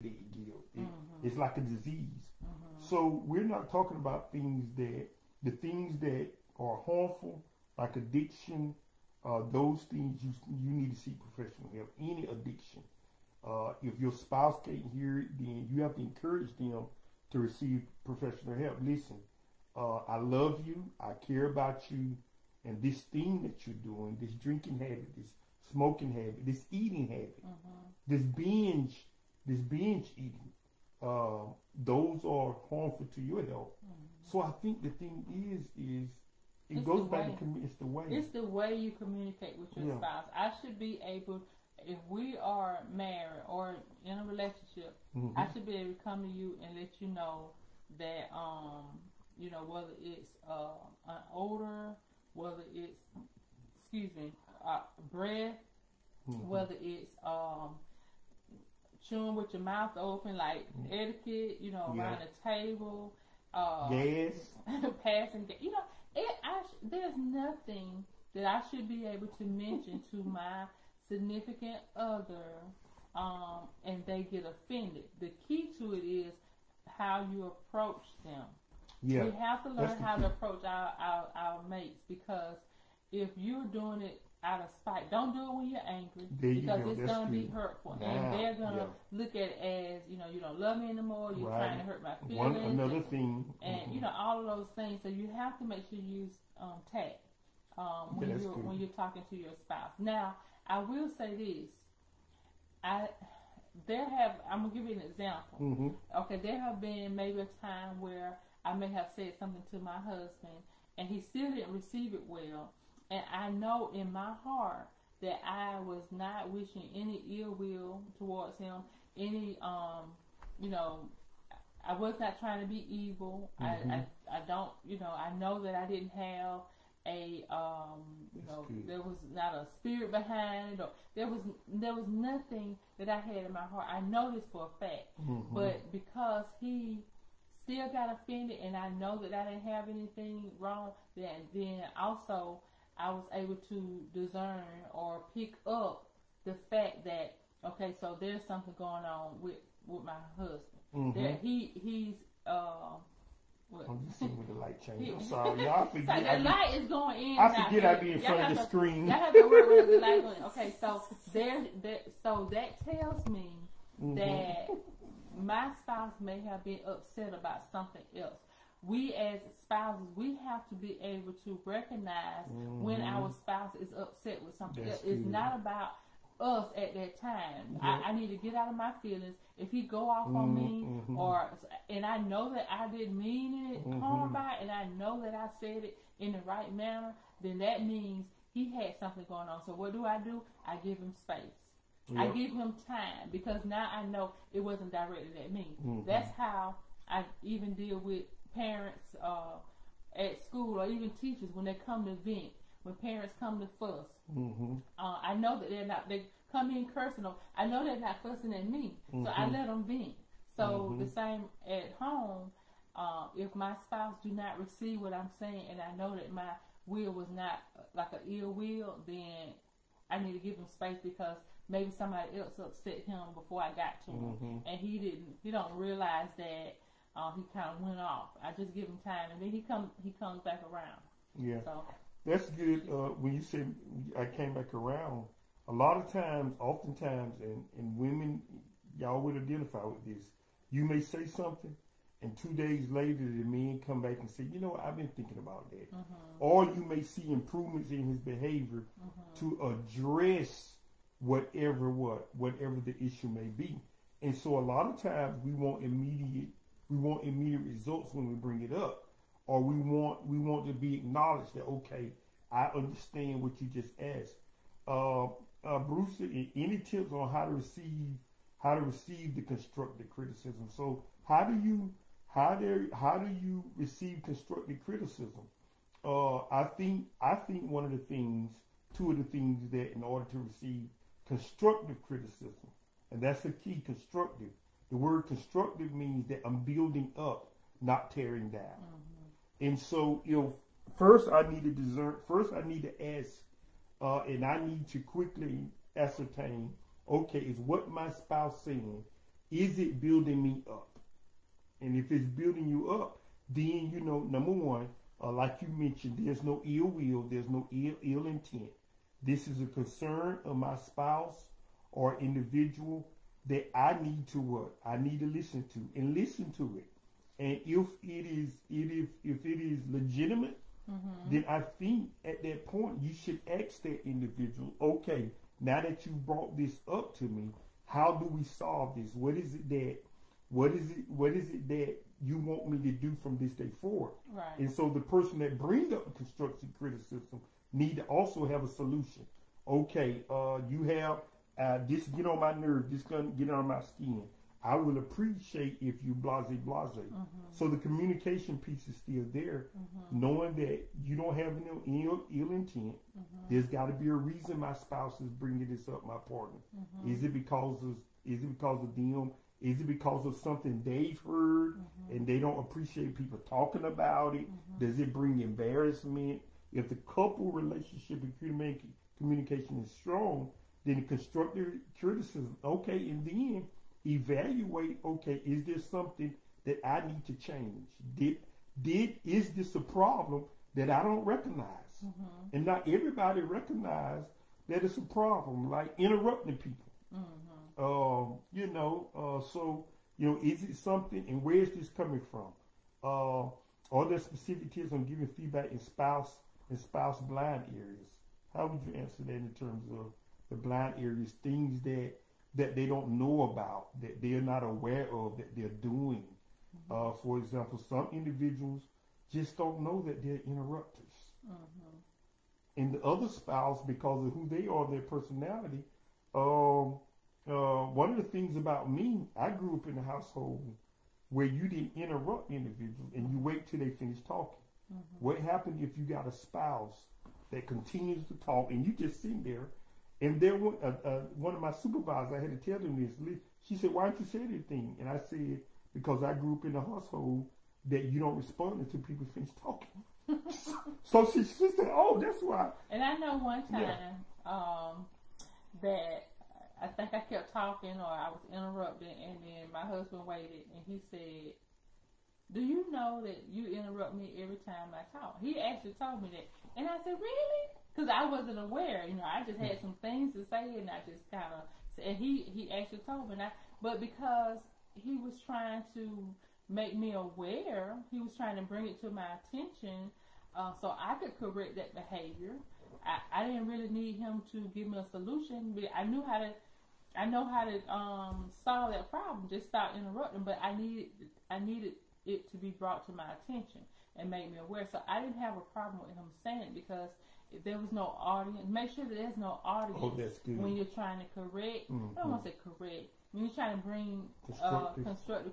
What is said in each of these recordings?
It's like a disease. So we're not talking about the things that are harmful, like addiction. Those things you need to seek professional help. Any addiction. If your spouse can't hear it, then you have to encourage them to receive professional help. Listen, I love you, I care about you, and this thing that you're doing, this drinking habit, this smoking habit, this eating habit, this binge eating, those are harmful to your health. So I think the thing is it goes back to it's the way. It's the way you communicate with your spouse. I should be able, if we are married or in a relationship, I should be able to come to you and let you know that, you know, whether it's an odor, whether it's, breath, whether it's chewing with your mouth open, like etiquette, you know, around the table, gas, passing, you know, there's nothing that I should be able to mention to my significant other, and they get offended. The key to it is how you approach them. Yeah, we have to learn how to approach our mates, because if you're doing it out of spite, don't do it when you're angry, because it's going to be hurtful, and they're going to look at it as, you know, you don't love me anymore, you're trying to hurt my feelings. Another thing. And you know, all of those things. So you have to make sure you use tact when you're talking to your spouse. Now, I will say this. I'm gonna give you an example. Okay, there have been maybe a time where I may have said something to my husband, and he still didn't receive it well. And I know in my heart that I was not wishing any ill will towards him. Any, you know, I was not trying to be evil. I don't, you know, I know that I didn't have a, you know, there was not a spirit behind it, or there was nothing that I had in my heart. I know this for a fact, but because he still got offended, and I know that I didn't have anything wrong, then also I was able to discern or pick up the fact that, okay, so there's something going on with my husband. That he's I'm just seeing with the light change. I'm sorry, y'all. I forget. So the light is going in. I forget I be in front of the screen. Y'all have to work with the light going. Okay, so so that tells me that my spouse may have been upset about something else. We as spouses, we have to be able to recognize when our spouse is upset with something else. It's not about us at that time. I need to get out of my feelings. If he go off on me, and I know that I didn't mean it harm by it, and I know that I said it in the right manner, then that means he had something going on. So what do? I give him space. I give him time, because now I know it wasn't directed at me. That's how I even deal with parents at school, or even teachers when they come to vent. When parents come to fuss, I know that they come in cursing. I know they're not fussing at me, so I let them vent. So the same at home. If my spouse do not receive what I'm saying, and I know that my will was not like an ill will, then I need to give him space, because maybe somebody else upset him before I got to him, and he don't realize that he kind of went off. I just give him time, and then he comes back around. Yeah. So that's good. When you say I came back around, a lot of times, oftentimes, and women, y'all would identify with this. You may say something, and 2 days later, the men come back and say, you know what, I've been thinking about that. Or you may see improvements in his behavior to address whatever the issue may be. And so a lot of times we want immediate results when we bring it up. Or we want to be acknowledged that, okay, I understand what you just asked. Bruce, any tips on how to receive the constructive criticism? So how do you receive constructive criticism? I think two of the things that in order to receive constructive criticism, and that's the key, constructive. The word constructive means that I'm building up, not tearing down. And so, first I need to ask, and I need to quickly ascertain, okay, is what my spouse saying, is it building me up? And if it's building you up, then you know, number one, like you mentioned, there's no ill will, there's no ill intent. This is a concern of my spouse or individual that I need to what? I need to listen to and listen to it. And if it is legitimate, then I think at that point you should ask that individual, okay, now that you brought this up to me, how do we solve this? What is it that you want me to do from this day forward? Right. And so the person that brings up the constructive criticism need to also have a solution. Okay, you have this get on my nerve, this gonna get on my skin. I will appreciate if you blase. So the communication piece is still there, knowing that you don't have no ill intent. There's got to be a reason my spouse is bringing this up, my partner. Is it because of them? Is it because of something they've heard and they don't appreciate people talking about it? Does it bring embarrassment? If the couple relationship and communication is strong, then the constructive criticism, okay, and then evaluate, okay, is there something that I need to change? Is this a problem that I don't recognize? And not everybody recognize that it's a problem, like interrupting people. So, is it something, and where is this coming from? Are there specific tips on giving feedback in spouse blind areas? How would you answer that in terms of the blind areas, things that they don't know about, that they're not aware of, that they're doing? For example, some individuals just don't know that they're interrupters. And the other spouse, because of who they are, their personality, one of the things about me, I grew up in a household where you didn't interrupt individuals and you wait till they finish talking. What happened if you got a spouse that continues to talk and you just sit there? And there, one of my supervisors, I had to tell them this. She said, "Why don't you say anything?" And I said, "Because I grew up in a household that you don't respond until people finish talking." So she said, "Oh, that's why." And I know one time that I think I kept talking or I was interrupted, and then my husband waited and he said, "Do you know that you interrupt me every time I talk?" He actually told me that. And I said, "Really?" Because I wasn't aware. I just had some things to say and I just kind of said, and he actually told me. But because he was trying to make me aware, he was trying to bring it to my attention so I could correct that behavior. I didn't really need him to give me a solution, but I know how to solve that problem. Just stop interrupting. But I needed it to be brought to my attention and make me aware. So I didn't have a problem with him saying it because if there was no audience. Make sure that there's no audience when you're trying to correct. I don't want to say correct. When you're trying to bring constructive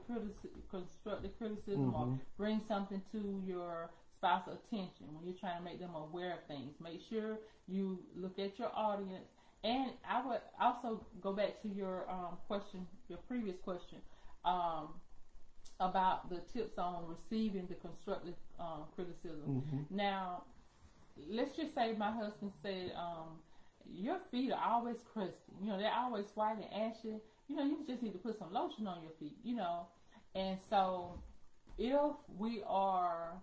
criticism or bring something to your spouse's attention, when you're trying to make them aware of things, make sure you look at your audience. And I would also go back to your question, your previous question, about the tips on receiving the constructive criticism. Now, let's just say my husband said, "Your feet are always crusty. They're always white and ashy. You just need to put some lotion on your feet." And so if we are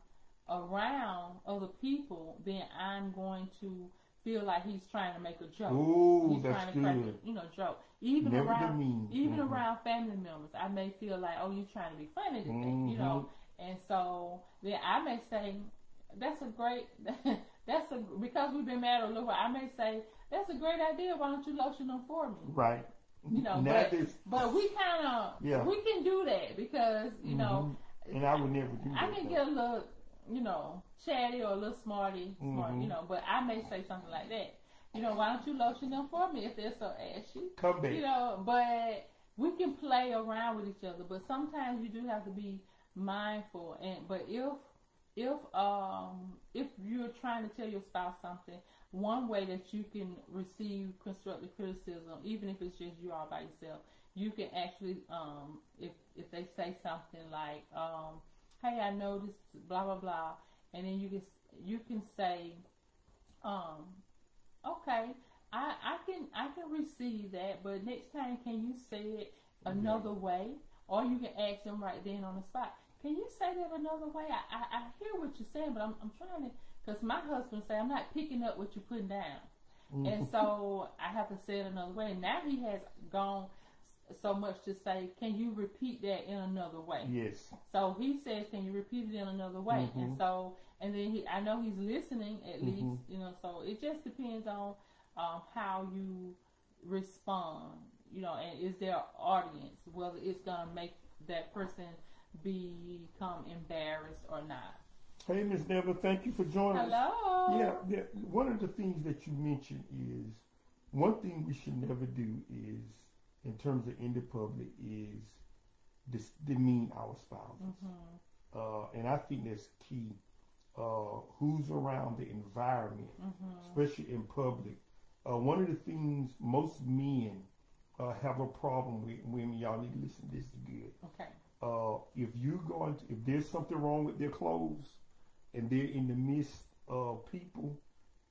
around other people, then I'm going to feel like he's trying to make a joke. Ooh, he's that's trying to good. crack a joke. Even Never around family members, I may feel like, "Oh, you're trying to be funny today," And so then I may say, because we've been married a little while, I may say, "That's a great idea. Why don't you lotion them for me?" Right. But we kind of we can do that because and I would never do that. I can get a little chatty or a little smarty, but I may say something like that. Why don't you lotion them for me if they're so ashy? Come back. But we can play around with each other. But sometimes you do have to be mindful. But if you're trying to tell your spouse something, one way that you can receive constructive criticism, even if it's just you all by yourself, you can actually, if they say something like, "Hey, I noticed blah blah blah," and then you can say, "Okay, I can receive that, but next time can you say it another way, or you can ask them right then on the spot. Can you say that another way? I hear what you're saying, but I'm trying to, because my husband say I'm not picking up what you're putting down. And so I have to say it another way. And now he has gone so much to say, can you repeat that in another way? Yes. So he says, can you repeat it in another way? And so, and then I know he's listening at least, you know, so it just depends on how you respond, you know, and is there an audience, whether it's going to make that person become embarrassed or not. Hey, Ms. Never, thank you for joining us. Hello. Yeah, one of the things that you mentioned is, one thing we should never do is, in terms of in the public, is demean our spouses. And I think that's key. Who's around the environment, especially in public. One of the things most men have a problem with, women, y'all need to listen, this is good. Okay. If there's something wrong with their clothes and they're in the midst of people,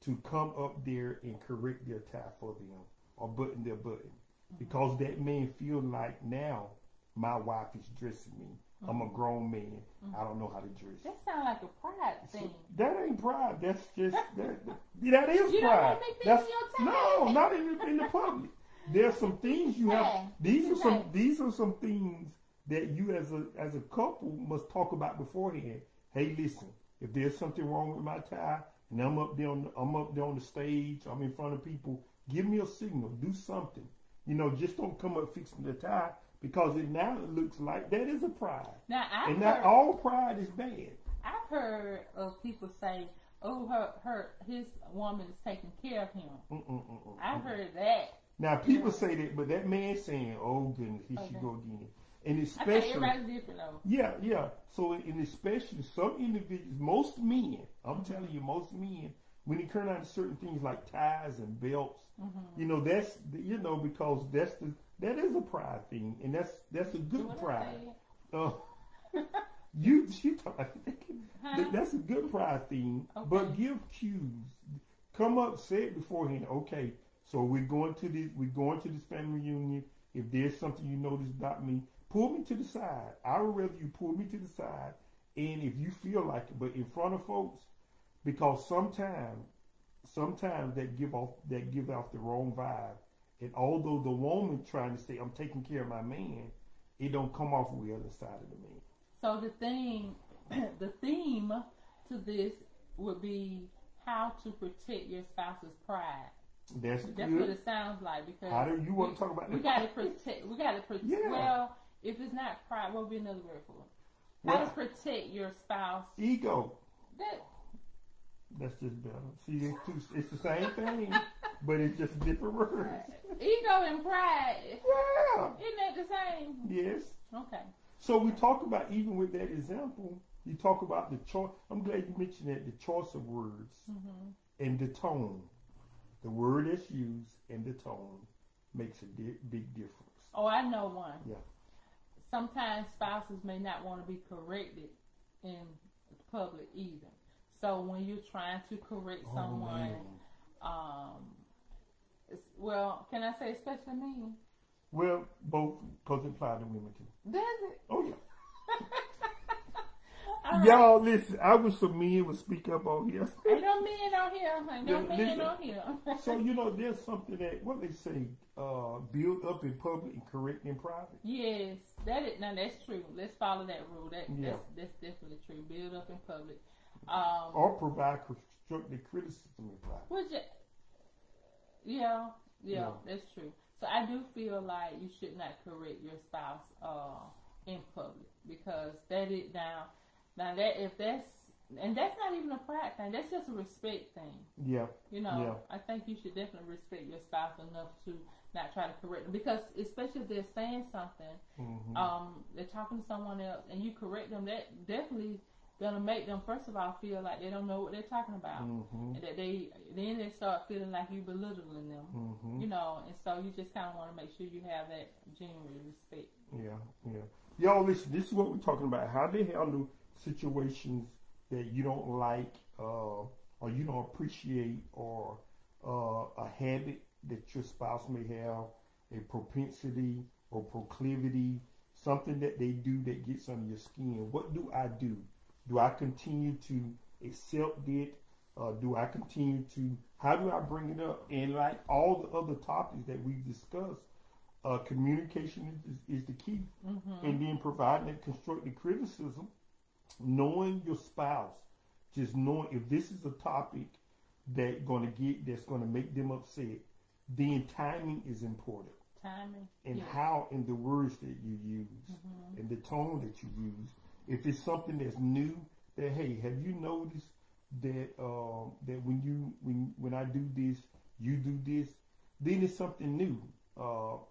to come up there and correct their tie for them or button their button. Because that man feel like, now my wife is dressing me. I'm a grown man. I don't know how to dress. That sounds like a pride thing. That ain't pride. That's just that is you pride. Don't want me No, not in the public. There's some things you have. These are some things that you as a couple must talk about beforehand. Hey, listen, if there's something wrong with my tie and I'm up there on the stage, I'm in front of people, give me a signal, do something. You know, just don't come up fixing the tie, because it looks like that is a pride. Now, not all pride is bad. I've heard of people say, "Oh, his woman is taking care of him." I've heard that. Now people say that, but that man saying, "Oh goodness, here she go again." And especially, everybody's different though. Yeah. So, and especially some individuals, most men, I'm telling you, most men, when it comes down to certain things like ties and belts, you know, that's, you know, because that is a pride thing, and that's a good pride. That's a good pride thing, but give cues. Come up, say it beforehand. Okay, so we're going to this family reunion. If there's something you notice about me, pull me to the side. I would rather you pull me to the side, and if you feel like it, but in front of folks, because sometimes that give off the wrong vibe. And although the woman trying to say, I'm taking care of my man, it don't come off on the other side of the man. So the theme to this would be how to protect your spouse's pride. That's good. What it sounds like. Because how do you want to talk about that? We got to protect. Yeah. Well, if it's not pride, what would be another word for it? How to protect your spouse? Ego. That's just better. See, it's the same thing, but it's just different words. Ego and pride. Yeah. Isn't that the same? Yes. Okay. So we talk about, even with that example, you talk about the choice. I'm glad you mentioned that, the choice of words and the tone. The word that's used and the tone makes a big difference. Oh, I know one. Yeah. Sometimes spouses may not want to be corrected in public either. So when you're trying to correct someone, well, can I say especially me? Well, both, because it applies to women too. Does it? Oh, yeah. Y'all, listen, I wish some men would speak up on here. Ain't no men on here. So, you know, there's something that, what they say, build up in public and correct in private. Yes, now that's true. Let's follow that rule. That's definitely true. Build up in public. Or provide constructive criticism in private. Yeah, that's true. So I do feel like you should not correct your spouse in public, because that is now that's not even a pride thing. That's just a respect thing. Yeah. You know, I think you should definitely respect your spouse enough to not try to correct them, because especially if they're saying something, they're talking to someone else, and you correct them, that definitely gonna make them, first of all, feel like they don't know what they're talking about, and that they start feeling like you belittling them, you know, and so you just kind of want to make sure you have that genuine respect. Yeah. Y'all, listen, this is what we're talking about: how they handle situations that you don't like, or you don't appreciate, or a habit that your spouse may have, a propensity, or proclivity, something that they do that gets under your skin. What do I do? Do I continue to accept it? Do I continue to, how do I bring it up? And like all the other topics that we've discussed, communication is the key. Mm-hmm. And then providing that constructive criticism, knowing your spouse, just knowing if this is a topic that's going to make them upset, then timing is important. Timing. And yes. how, in the words that you use, Mm-hmm. and the tone that you use. If it's something that's new, that hey, have you noticed that that when I do this, you do this, then it's something new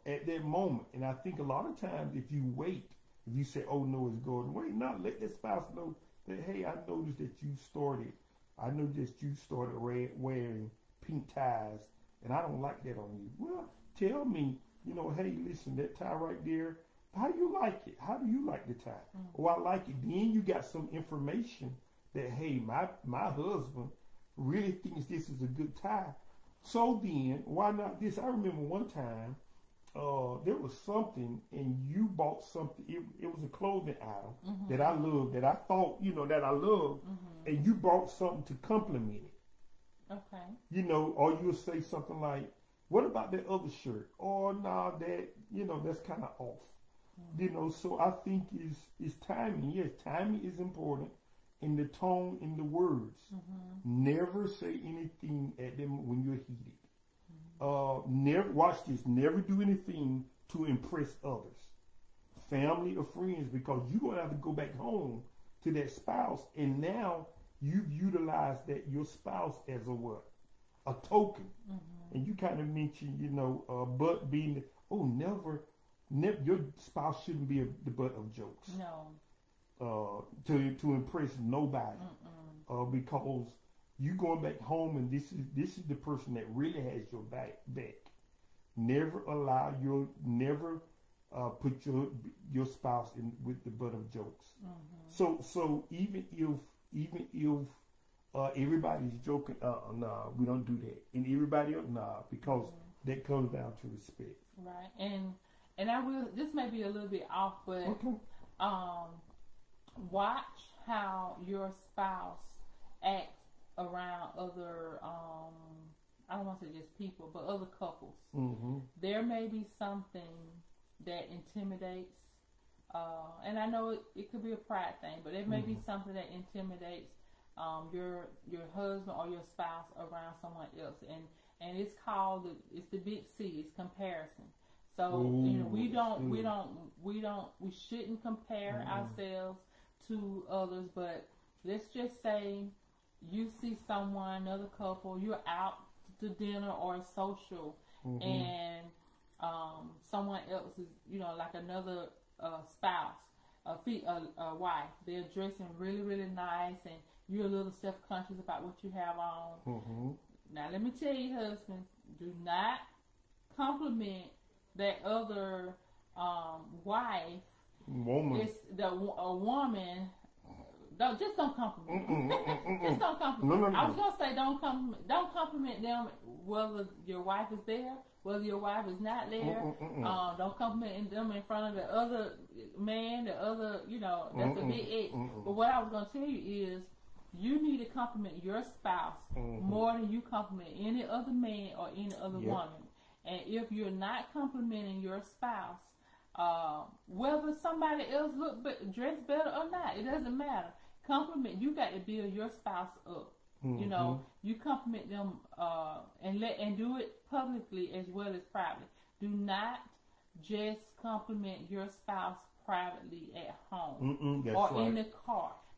at that moment. And I think a lot of times, if you wait, if you say, "Oh no, it's going," wait, not let that spouse know that hey, I noticed that you started. I know that you started wearing pink ties, and I don't like that on you. Well, tell me, hey, listen, that tie right there. How do you like it? How do you like the tie? Mm-hmm. Oh, I like it. Then you got some information that, hey, my husband really thinks this is a good tie. So then, why not this? I remember one time, there was something, and you bought something. It was a clothing item Mm-hmm. that I loved, that I thought, that I loved, Mm-hmm. and you bought something to complement it. Okay. Or you'll say something like, what about that other shirt? Or nah, that's kind of off. So I think is timing. Yes, timing is important, in the tone, in the words. Mm-hmm. Never say anything at them when you're heated. Never watch this. Never do anything to impress others, family or friends, because you're gonna have to go back home to that spouse, and now you've utilized that your spouse as a token. Mm-hmm. And you kind of mentioned, but being never, your spouse shouldn't be the butt of jokes. No. To impress nobody. Because you going back home, and this is the person that really has your back. Never put your spouse in with the butt of jokes. Mm-hmm. So even if everybody's joking, we don't do that. And everybody else, because that comes down to respect. Right. And I will, this may be a little bit off, but Okay. Watch how your spouse acts around other, I don't want to say just people, but other couples. Mm-hmm. There may be something that intimidates, and I know it could be a pride thing, but it may be something that intimidates your husband or your spouse around someone else, and it's called it's the big C. It's comparison. So we shouldn't compare ourselves to others, but let's just say you see someone, another couple, you're out to dinner or a social, and someone else is, like another spouse, a wife, they're dressing really, really nice, and you're a little self-conscious about what you have on. Now, let me tell you, husbands, do not compliment that other wife. Woman. It's a woman. Just don't compliment. Just don't compliment. No. I was gonna say don't compliment them whether your wife is there, whether your wife is not there. Don't compliment them in front of the other man, the other, that's a big X. But what I was gonna tell you is, you need to compliment your spouse more than you compliment any other man or any other woman. And if you're not complimenting your spouse, whether somebody else dressed better or not, it doesn't matter. Compliment. You got to build your spouse up. You compliment them and do it publicly as well as privately. Do not just compliment your spouse privately at home or in the car.